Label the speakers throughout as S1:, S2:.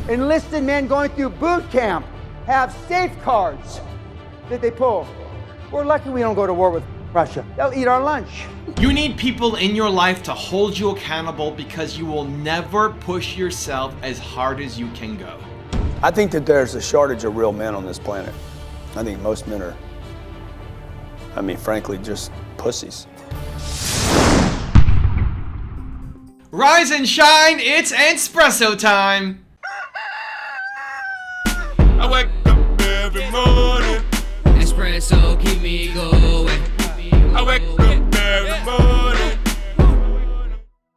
S1: Enlisted men going through boot camp have safeguards that they pull. We're lucky we don't go to war with Russia. They'll eat our lunch.
S2: You need people in your life to hold you accountable because you will never push yourself as hard as you can go.
S3: I think that there's a shortage of real men on this planet. I think most men are, frankly, just pussies.
S2: Rise and shine, it's espresso time.
S4: I wake up every morning.
S5: Espresso keep me going.
S4: I wake up every morning.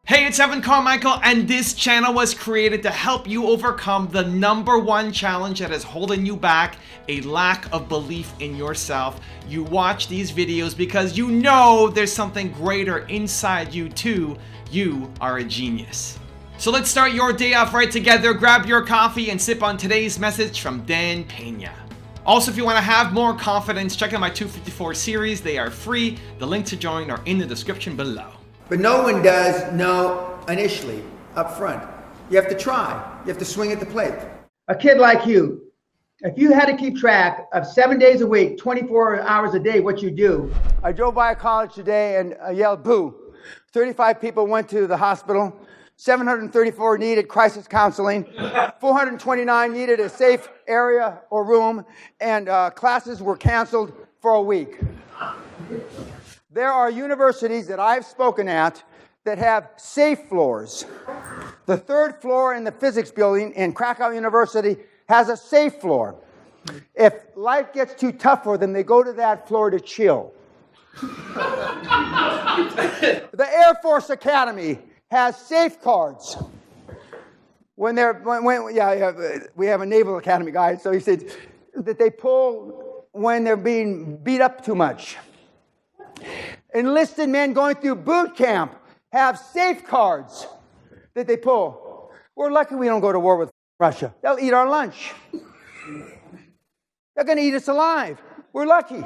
S2: Hey, it's Evan Carmichael, and this channel was created to help you overcome the #1 challenge that is holding you back, a lack of belief in yourself. You watch these videos because you know there's something greater inside you too. You are a genius. So let's start your day off right together. Grab your coffee and sip on today's message from Dan Pena. Also, if you want to have more confidence, check out my 254 series. They are free. The link to join are in the description below.
S1: But no one does know initially, up front. You have to try. You have to swing at the plate. A kid like you, if you had to keep track of 7 days a week, 24 hours a day, what you do. I drove by a college today and I yelled, boo. 35 people went to the hospital. 734 needed crisis counseling. 429 needed a safe area or room. And classes were canceled for a week. There are universities that I've spoken at that have safe floors. The 3rd floor in the physics building in Krakow University has a safe floor. If life gets too tough for them, they go to that floor to chill. The Air Force Academy has safeguards. We have a Naval Academy guy, so he said that they pull when they're being beat up too much. Enlisted men going through boot camp have safeguards that they pull. We're lucky we don't go to war with Russia. They'll eat our lunch. They're going to eat us alive. We're lucky.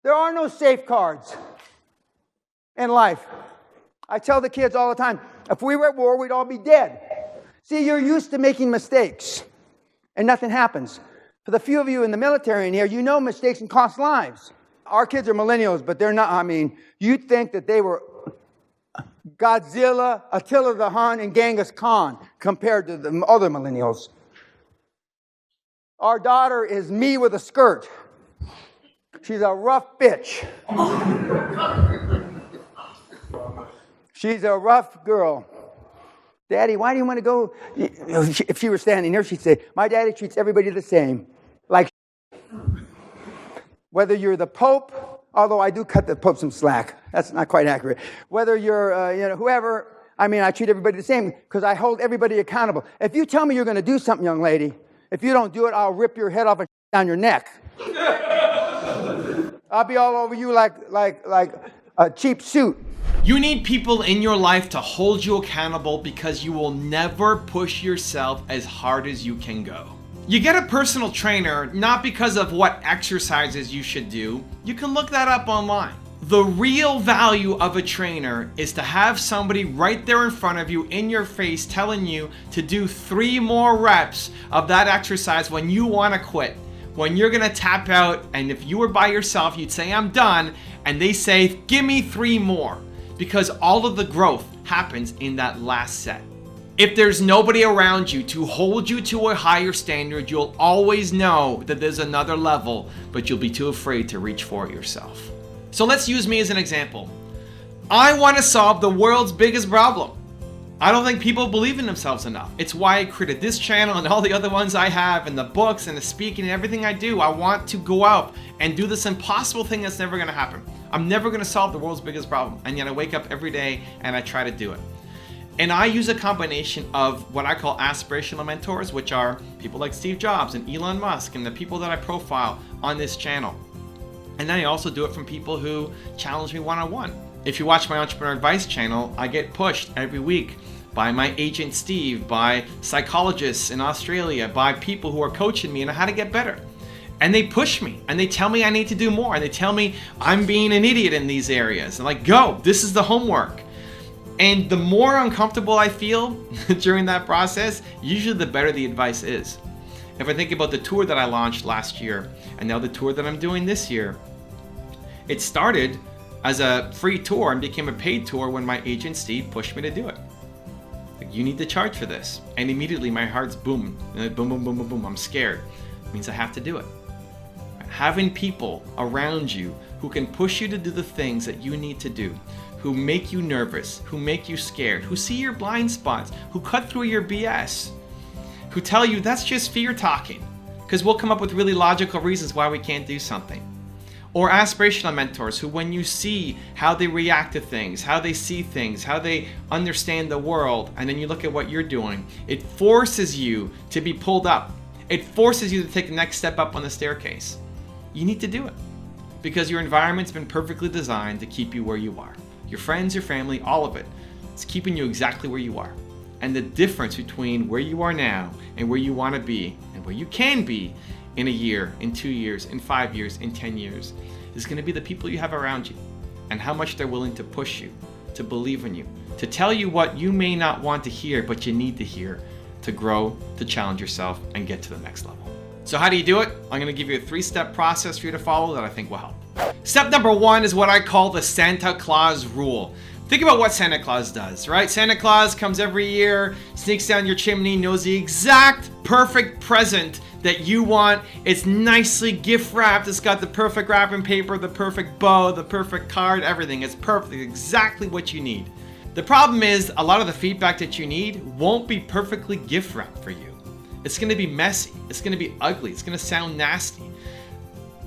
S1: There are no safeguards in life. I tell the kids all the time, if we were at war, we'd all be dead. See, you're used to making mistakes, and nothing happens. For the few of you in the military in here, you know mistakes can cost lives. Our kids are millennials, but they're not. You'd think that they were Godzilla, Attila the Hun, and Genghis Khan compared to the other millennials. Our daughter is me with a skirt. She's a rough bitch. She's a rough girl. Daddy, why do you want to go? If she were standing here, she'd say, my daddy treats everybody the same. Like, whether you're the Pope, although I do cut the Pope some slack. That's not quite accurate. Whether you're, whoever, I treat everybody the same because I hold everybody accountable. If you tell me you're going to do something, young lady, if you don't do it, I'll rip your head off and down your neck. I'll be all over you like a cheap suit.
S2: You need people in your life to hold you accountable because you will never push yourself as hard as you can go. You get a personal trainer not because of what exercises you should do. You can look that up online. The real value of a trainer is to have somebody right there in front of you in your face telling you to do 3 more reps of that exercise when you want to quit. When you're gonna tap out, and if you were by yourself, you'd say, I'm done, and they say, give me 3 more, because all of the growth happens in that last set. If there's nobody around you to hold you to a higher standard, you'll always know that there's another level, but you'll be too afraid to reach for it yourself. So let's use me as an example. I wanna solve the world's biggest problem. I don't think people believe in themselves enough. It's why I created this channel and all the other ones I have, and the books and the speaking and everything I do. I want to go out and do this impossible thing that's never gonna happen. I'm never gonna solve the world's biggest problem, and yet I wake up every day and I try to do it. And I use a combination of what I call aspirational mentors, which are people like Steve Jobs and Elon Musk and the people that I profile on this channel. And then I also do it from people who challenge me one-on-one. If you watch my Entrepreneur Advice channel, I get pushed every week by my agent Steve, by psychologists in Australia, by people who are coaching me on how to get better. And they push me and they tell me I need to do more, and they tell me I'm being an idiot in these areas. And like, go, this is the homework. And the more uncomfortable I feel during that process, usually the better the advice is. If I think about the tour that I launched last year, and now the tour that I'm doing this year, it started as a free tour and became a paid tour when my agent Steve pushed me to do it. Like, you need to charge for this. And immediately my heart's booming. Boom, boom, boom, boom, boom. I'm scared. It means I have to do it. Having people around you who can push you to do the things that you need to do, who make you nervous, who make you scared, who see your blind spots, who cut through your BS, who tell you that's just fear talking, because we'll come up with really logical reasons why we can't do something. Or aspirational mentors who, when you see how they react to things, how they see things, how they understand the world, and then you look at what you're doing, it forces you to be pulled up. It forces you to take the next step up on the staircase. You need to do it because your environment's been perfectly designed to keep you where you are. Your friends, your family, all of it. It's keeping you exactly where you are. And the difference between where you are now and where you want to be and where you can be in a year, in 2 years, in 5 years, in 10 years is going to be the people you have around you and how much they're willing to push you, to believe in you, to tell you what you may not want to hear, but you need to hear to grow, to challenge yourself and get to the next level. So how do you do it? I'm going to give you a 3-step process for you to follow that I think will help. Step number 1 is what I call the Santa Claus rule. Think about what Santa Claus does, right? Santa Claus comes every year, sneaks down your chimney, knows the exact perfect present that you want. It's nicely gift wrapped. It's got the perfect wrapping paper, the perfect bow, the perfect card, everything. It's perfect, exactly what you need. The problem is a lot of the feedback that you need won't be perfectly gift wrapped for you. It's going to be messy. It's going to be ugly. It's going to sound nasty.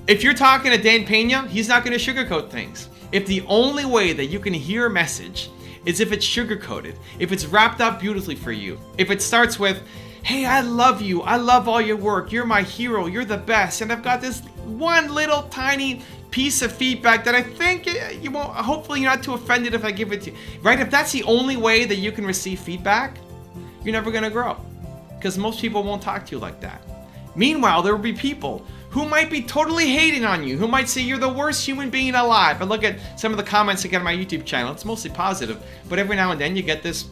S2: If you're talking to Dan Pena, he's not going to sugarcoat things. If the only way that you can hear a message is if it's sugarcoated, if it's wrapped up beautifully for you, if it starts with, hey, I love you, I love all your work, you're my hero, you're the best, and I've got this one little tiny piece of feedback that I think you won't, hopefully you're not too offended if I give it to you, right? If that's the only way that you can receive feedback, you're never going to grow because most people won't talk to you like that. Meanwhile, there will be people who might be totally hating on you, who might say you're the worst human being alive. And look at some of the comments I get on my YouTube channel. It's mostly positive, but every now and then you get this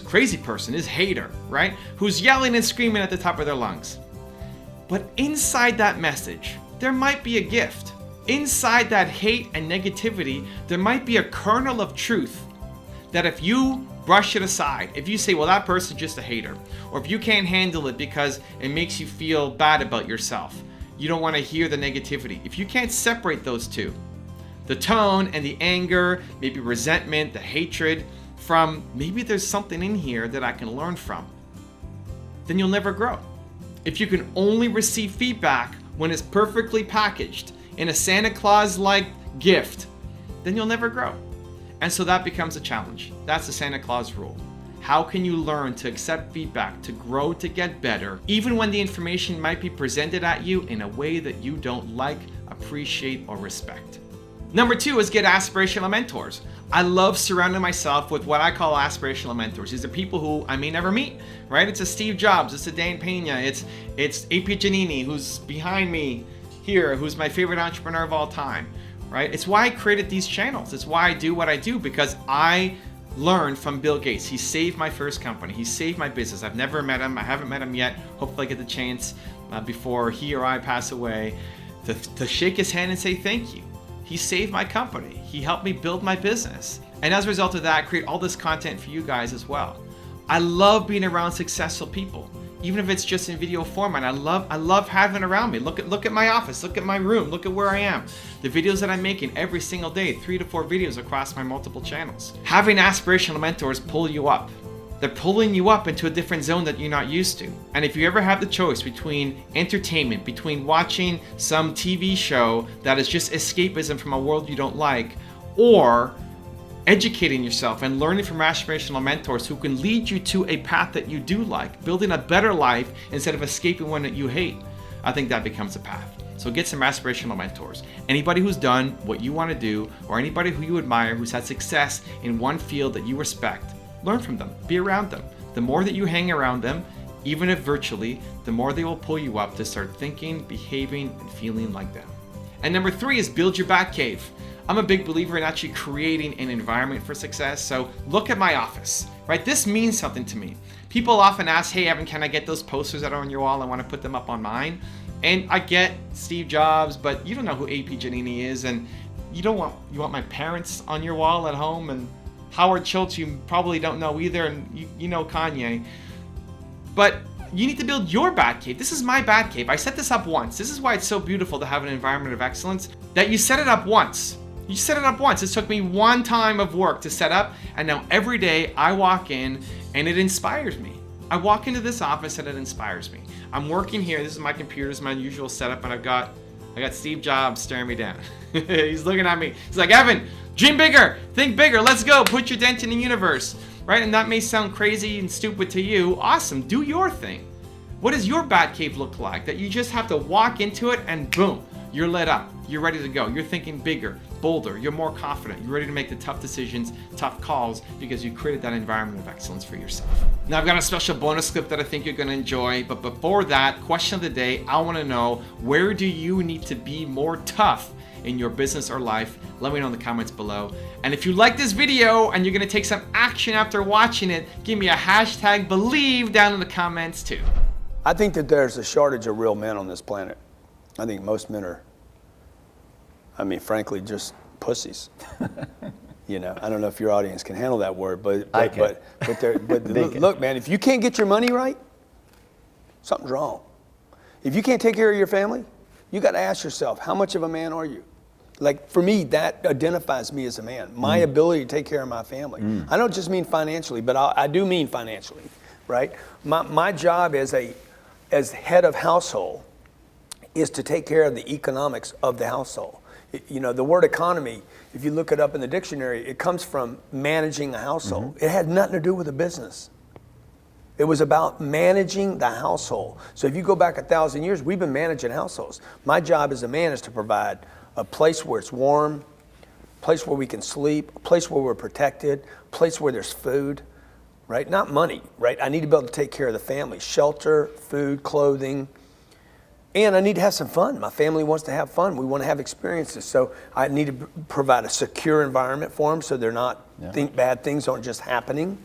S2: crazy person, this hater, right? Who's yelling and screaming at the top of their lungs. But inside that message, there might be a gift. Inside that hate and negativity, there might be a kernel of truth that if you brush it aside, if you say, well, that person's just a hater, or if you can't handle it because it makes you feel bad about yourself, you don't want to hear the negativity. If you can't separate those two, the tone and the anger, maybe resentment, the hatred, from maybe there's something in here that I can learn from, then you'll never grow. If you can only receive feedback when it's perfectly packaged in a Santa Claus-like gift, then you'll never grow. And so that becomes a challenge. That's the Santa Claus rule. How can you learn to accept feedback, to grow, to get better, even when the information might be presented at you in a way that you don't like, appreciate, or respect? Number 2 is get aspirational mentors. I love surrounding myself with what I call aspirational mentors. These are people who I may never meet, right? It's a Steve Jobs, it's a Dan Pena, it's AP Giannini, who's behind me here, who's my favorite entrepreneur of all time, right? It's why I created these channels. It's why I do what I do, because I learned from Bill Gates. He saved my first company. He saved my business. I've never met him. I haven't met him yet. Hopefully I get the chance before he or I pass away to shake his hand and say thank you. He saved my company. He helped me build my business. And as a result of that, I create all this content for you guys as well. I love being around successful people, even if it's just in video format. I love having around me. Look at my office, look at my room, look at where I am. The videos that I'm making every single day, 3 to 4 videos across my multiple channels. Having aspirational mentors pull you up. They're pulling you up into a different zone that you're not used to. And if you ever have the choice between entertainment, between watching some TV show that is just escapism from a world you don't like, or educating yourself and learning from aspirational mentors who can lead you to a path that you do like, building a better life instead of escaping one that you hate, I think that becomes a path. So get some aspirational mentors. Anybody who's done what you want to do, or anybody who you admire who's had success in one field that you respect, learn from them, be around them. The more that you hang around them, even if virtually, the more they will pull you up to start thinking, behaving, and feeling like them. And number 3 is build your Batcave. I'm a big believer in actually creating an environment for success. So look at my office, right? This means something to me. People often ask, hey, Evan, can I get those posters that are on your wall? I want to put them up on mine. And I get Steve Jobs, but you don't know who AP Giannini is, and you want my parents on your wall at home, and Howard Schultz you probably don't know either, and you know Kanye. But you need to build your Batcave. This is my Batcave. I set this up once. This is why it's so beautiful to have an environment of excellence, that you set it up once. You set it up once. It took me one time of work to set up, and now every day I walk in and it inspires me. I walk into this office and it inspires me. I'm working here. This is my computer. This is my usual setup, and I got Steve Jobs staring me down. He's looking at me. He's like, Evan, dream bigger, think bigger, let's go, put your dent in the universe, right? And that may sound crazy and stupid to you. Awesome, do your thing. What does your Batcave look like? That you just have to walk into it and boom, you're lit up, you're ready to go. You're thinking bigger, bolder, you're more confident, you're ready to make the tough decisions, tough calls, because you created that environment of excellence for yourself. Now I've got a special bonus clip that I think you're gonna enjoy, but before that, question of the day, I wanna know, where do you need to be more tough in your business or life? Let me know in the comments below. And if you like this video and you're gonna take some action after watching it, give me a hashtag believe down in the comments too.
S3: I think that there's a shortage of real men on this planet. I think most men are, frankly, just pussies. You know, I don't know if your audience can handle that word, but look, man, if you can't get your money right, something's wrong. If you can't take care of your family, you got to ask yourself, how much of a man are you? Like, for me, that identifies me as a man. My ability to take care of my family. I don't just mean financially, but I do mean financially, right? My job as head of household is to take care of the economics of the household. You know, the word economy, if you look it up in the dictionary, it comes from managing a household. It had nothing to do with a business. It was about managing the household. So if you go back 1,000 years, we've been managing households. My job as a man is to provide a place where it's warm, a place where we can sleep, a place where we're protected, a place where there's food, right? Not money, right? I need to be able to take care of the family, shelter, food, clothing, and I need to have some fun. My family wants to have fun. We want to have experiences. So I need to provide a secure environment for them so they're not, bad things aren't just happening.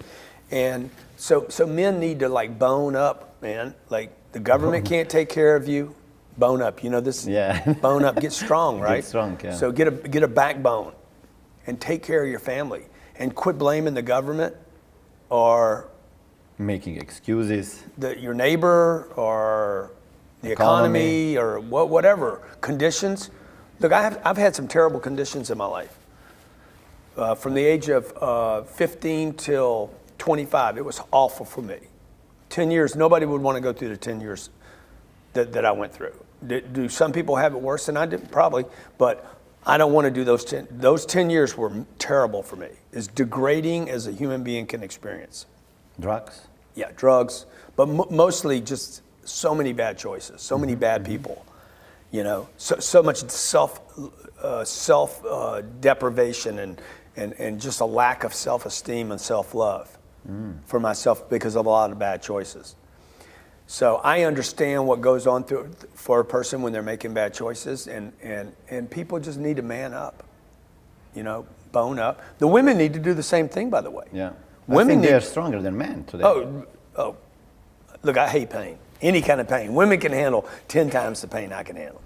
S3: And so men need to like bone up, man. Like the government can't take care of you. Bone up, you know this? Yeah. Bone up, get strong, right? Get strong, yeah. So get a backbone and take care of your family and quit blaming the government or
S6: making excuses.
S3: Your neighbor or the economy or whatever conditions. Look, I've had some terrible conditions in my life. From the age of 15 till 25, it was awful for me. 10 years, nobody would want to go through the 10 years that I went through. Do some people have it worse than I did? Probably, but I don't want to do those 10. Those 10 years were terrible for me. As degrading as a human being can experience.
S6: Drugs?
S3: Yeah, drugs, but mostly just so many bad choices, so many bad people, you know, so much self deprivation and just a lack of self-esteem and self-love for myself because of a lot of bad choices. So I understand what goes on for a person when they're making bad choices, and people just need to man up, you know, bone up. The women need to do the same thing, by the way.
S6: Yeah, women they're stronger than men today.
S3: Oh, look, I hate pain. Any kind of pain. Women can handle 10 times the pain I can handle.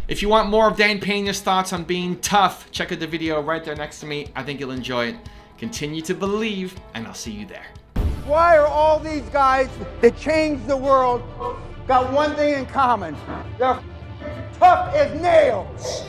S2: If you want more of Dan Pena's thoughts on being tough, check out the video right there next to me. I think you'll enjoy it. Continue to believe, and I'll see you there.
S1: Why are all these guys that changed the world got one thing in common? They're tough as nails.